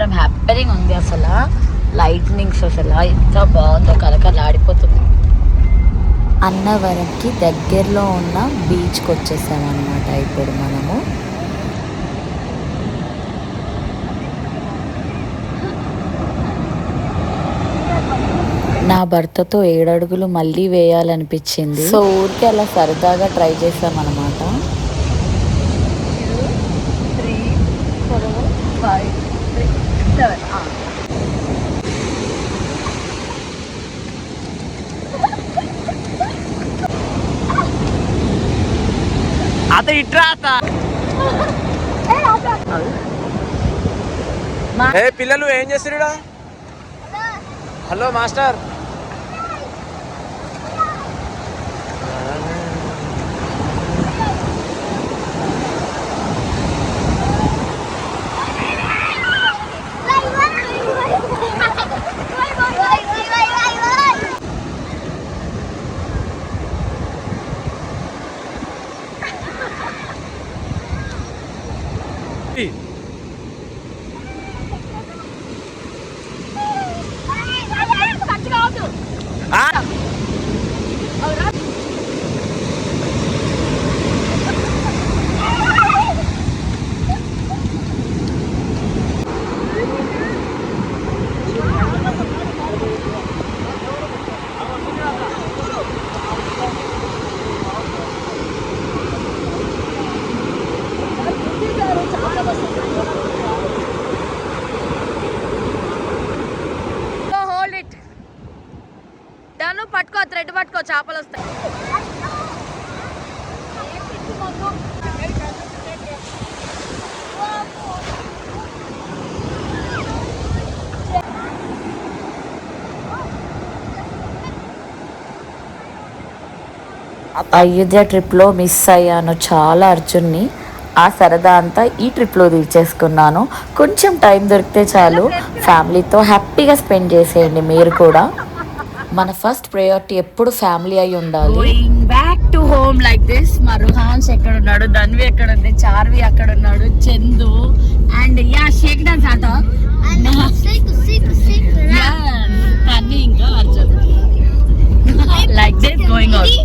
మొత్తం హ్యాపీగా ఉంది. అసలు లైట్నింగ్స్ అసలు ఎంత బాగుందో, కలకలాడిపోతుంది. అన్నవరంకి దగ్గరలో ఉన్న బీచ్కి వచ్చేసామన్నమాట. ఇప్పుడు మనము నా భర్తతో 7 అడుగులు మళ్ళీ వేయాలనిపించింది. సో ఊరికి అలా సరదాగా ట్రై చేసామన్నమాట. 3, 4, 5, 6, 7. అత ఇట్రా పిల్లలు ఏం చేస్తున్నా? Hello master. పట్టుకో, థ్రెడ్ పట్టుకో, చేపలు వస్తాయి. అయోధ్య ట్రిప్లో మిస్ అయ్యాను చాలా అర్జున్ని. ఆ సరదా అంతా ఈ ట్రిప్లో తీర్చేసుకున్నాను. కొంచెం టైం దొరికితే చాలు ఫ్యామిలీతో హ్యాపీగా స్పెండ్ చేసేయండి మీరు కూడా. మన ఫస్ట్ ప్రయారిటీ ఎప్పుడు ఫ్యామిలీ అయి ఉండాలి. Back to home like this. మా రుహాన్స్ ఎక్కడ ఉన్నాడు, ధన్వి ఎక్కడ ఉంది, చార్వి అక్కడ ఉన్నాడు, Chandu and ya shake dance ఆట ఇంకా Arjun like this going out.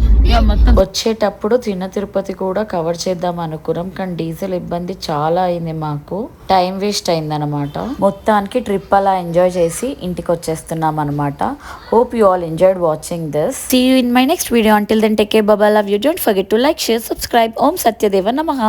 వచ్చేటప్పుడు తిరుపతి కూడా కవర్ చేద్దాం అనుకున్నాం, కానీ డీజిల్ ఇబ్బంది చాలా అయింది, మాకు టైం వేస్ట్ అయింది అనమాట. మొత్తానికి ట్రిప్ అలా ఎంజాయ్ చేసి ఇంటికి వచ్చేస్తున్నాం అనమాట. Hope you all enjoyed watching this. See you in my next video. Until then take care, bye bye, love you. Don't forget to like, share, subscribe. ఓం సత్యదేవ నమః.